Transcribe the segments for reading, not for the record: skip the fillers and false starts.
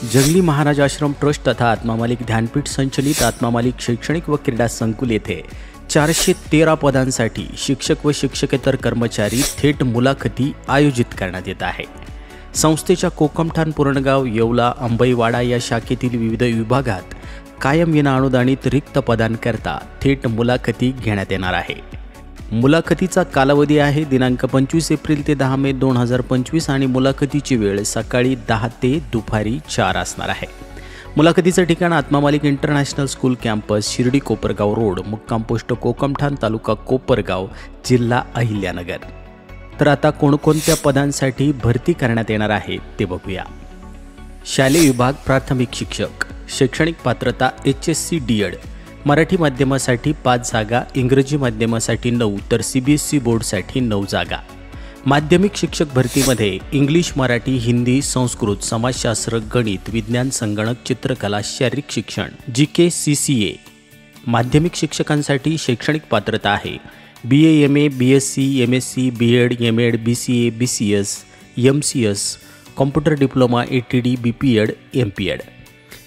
जंगली महाराज आश्रम ट्रस्ट तथा आत्मा मालिक ध्यानपीठ संचलित आत्मा मालिक शैक्षणिक व क्रीडा संकुल येथे 413 पदांसाठी शिक्षक व शिक्षकेतर कर्मचारी थेट मुलाखती आयोजित करण्यात येत आहे। संस्थेच्या कोकमठाण, पूर्णगाव, येवला, अंबईवाडा या शाखेतील विविध विभागात कायम विनाअनुदानित रिक्त पदांकरता थेट मुलाखती घेण्यात येणार आहे। मुलाखतीचा कालावधी आहे दिनांक 25 एप्रिल ते 10 मे 2025 आणि मुलाखतीची वेळ सकाळी 10 ते दुपारी 4 असणार आहे। मुलाखतीचं ठिकाण आत्मा मालिक international school campus, Shirdi Kopargaon road, मुक्काम पोस्ट कोकमठाण, तालुका कोपरगाव, जिल्हा अहिल्यानगर। तर आता कोणकोणत्या पदांसाठी भरती करण्यात येणार आहे ते बघूया। शालेय विभाग प्राथमिक शिक्षक, शैक्षणिक पात्रता HSC DED, मराठी माध्यमासाठी 5 जागा, इंग्रजी माध्यमासाठी 9 तर CBSE बोर्डसाठी 9 जागा। माध्यमिक शिक्षक भरतीमध्ये इंग्लिश, मराठी, हिंदी, संस्कृत, समाजशास्त्र, गणित, विज्ञान, संगणक, चित्रकला, शारीरिक शिक्षण GK CCA। माध्यमिक शिक्षकांसाठी शैक्षणिक पात्रता आहे BA MA BSc MSc BEd MAd BCA BCS MCS, computer diploma ATD BPEd MPEd।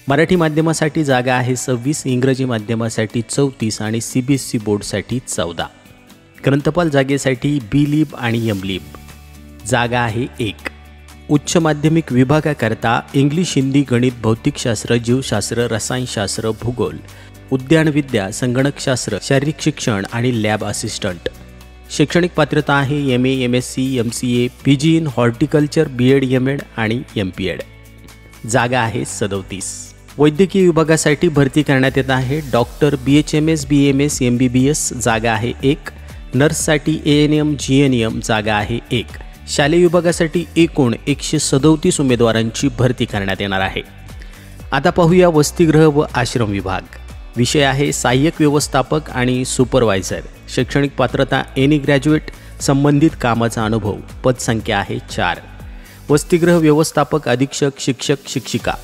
Marathi माध्यमासाठी जागा आहे 26, इंग्रजी माध्यमासाठी 34 आणि CBSE बोर्डसाठी 14। ग्रंथपाल जागेसाठी BLib आणि MLib जागा आहे 1। उच्च माध्यमिक विभागाकरता इंग्लिश, हिंदी, गणित, भौतिकशास्त्र, जीवशास्त्र, रसायनशास्त्र, भूगोल, उद्यानविद्या, संगणकशास्त्र, शारीरिक शिक्षण आणि लॅब असिस्टंट। शैक्षणिक पात्रता आहे MA MSc MCA PG in horticulture BEd MAd आणि MPEd जागा आहे 37। वैद्यकीय विभागासाठी भरती करण्यात येत आहे डॉक्टर BHMS BMS MBBS जागा आहे 1। नर्ससाठी ANM GNM जागा आहे 1। शालेय विभागासाठी एकूण 137 उमेदवारांची भरती करण्यात येणार आहे। आता पाहूया वसतिगृह व आश्रम विभाग। विषय आहे सहाय्यक व्यवस्थापक आणि सुपरवायझर। शैक्षणिक पात्रता एनी ग्रॅज्युएट, संबंधित कामाचा अनुभव, पदसंख्या आहे 4। वसतिगृह व्यवस्थापक, अधीक्षक, शिक्षक, शिक्षिका।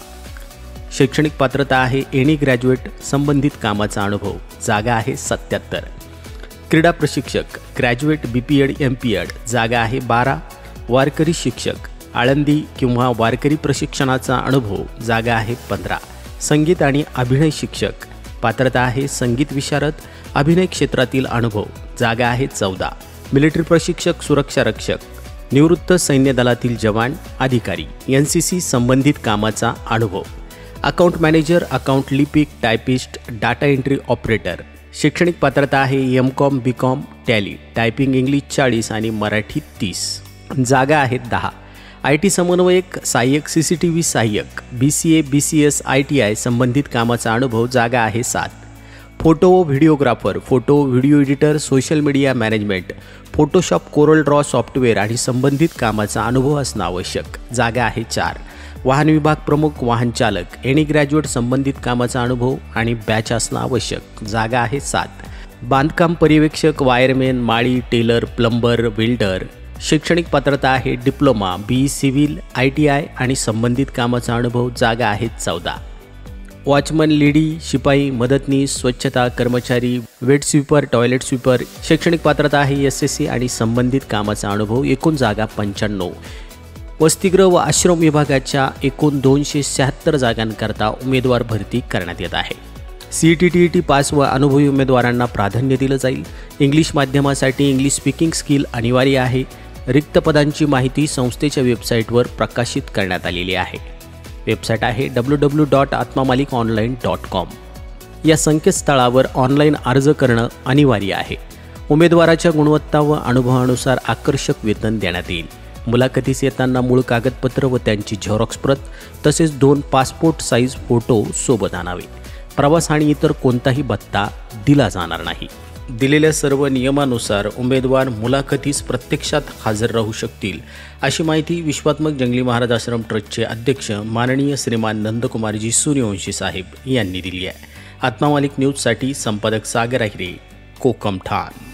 शैक्षणिक पात्रता आहे एनी ग्रॅज्युएट, संबंधित कामाचा अनुभव, जागा आहे 77। क्रीडा प्रशिक्षक, ग्रॅज्युएट BPEd MPEd जागा आहे 12। वारकरी शिक्षक, आळंदी किंवा वारकरी प्रशिक्षणाचा अनुभव, जागा आहे 15। संगीत आणि अभिनय शिक्षक, पात्रता आहे संगीत विशारद, अभिनय क्षेत्रातील अनुभव, जागा आहे 14। मिलिटरी प्रशिक्षक, सुरक्षा रक्षक, निवृत्त सैन्य दलातील जवान, अधिकारी, NCC संबंधित कामाचा अनुभव। अकाउंट मॅनेजर, अकाउंट लिपिक, टायपिस्ट, डाटा एंट्री ऑपरेटर। शैक्षणिक पात्रता आहे MCOM BCOM tally, typing English 40 आणि मराठी 30, जागा आहेत 10। IT समन्वयक, सहाय्यक CCTV सहाय्यक, BCA BCS ITI संबंधित कामाचा अनुभव, जागा आहे 7। Photo videographer, photo video editor, social media management, Photoshop, Corel Draw software आणि संबंधित कामाचा अनुभव असणं आवश्यक, जागा आहे 4। वाहन विभाग प्रमुख, वाहन चालक, एनी ग्रॅज्युएट, संबंधित कामाचा अनुभव आणि बॅच असणं आवश्यक, जागा आहे 7। बांधकाम पर्यवेक्षक, वायरमॅन, माळी, टेलर, प्लंबर, वेल्डर। शैक्षणिक पात्रता आहे डिप्लोमा BE सिव्हिल ITI आणि संबंधित कामाचा अनुभव, जागा आहेत 14। वॉचमन, लेडी, शिपाई, मदतनीस, स्वच्छता कर्मचारी, वेट स्वीपर, टॉयलेट स्वीपर। शैक्षणिक पात्रता आहे SSC आणि संबंधित कामाचा अनुभव, एकूण जागा 95। वसतिगृह व आश्रम विभागाच्या एकूण 276 जागांकरता उमेदवार भरती करण्यात येत आहे। CET TET पास व अनुभवी उमेदवारांना प्राधान्य दिलं जाईल। इंग्लिश माध्यमासाठी इंग्लिश स्पीकिंग स्किल अनिवार्य आहे। रिक्त पदांची माहिती संस्थेच्या वेबसाईटवर प्रकाशित करण्यात आलेली आहे। वेबसाईट आहे www.atmamalikonline.com। या संकेतस्थळावर ऑनलाईन अर्ज करणं अनिवार्य आहे। उमेदवाराच्या गुणवत्ता व अनुभवानुसार आकर्षक वेतन देण्यात येईल। मुलाखतीस येताना मूळ कागदपत्र व त्यांची झेरॉक्स प्रत तसेच 2 पासपोर्ट साईज फोटो सोबत आणावे। प्रवास आणि इतर कोणताही भत्ता दिला जाणार नाही। दिलेल्या सर्व नियमानुसार उमेदवार मुलाखतीस प्रत्यक्षात हजर राहू शकतील, अशी माहिती विश्वात्मक जंगली महाराज आश्रम ट्रस्टचे अध्यक्ष माननीय श्रीमान नंदकुमारजी सूर्यवंशी साहेब यांनी दिली आहे। आत्मा मालिक न्यूजसाठी संपादक सागर अहिरे, कोकमठाण।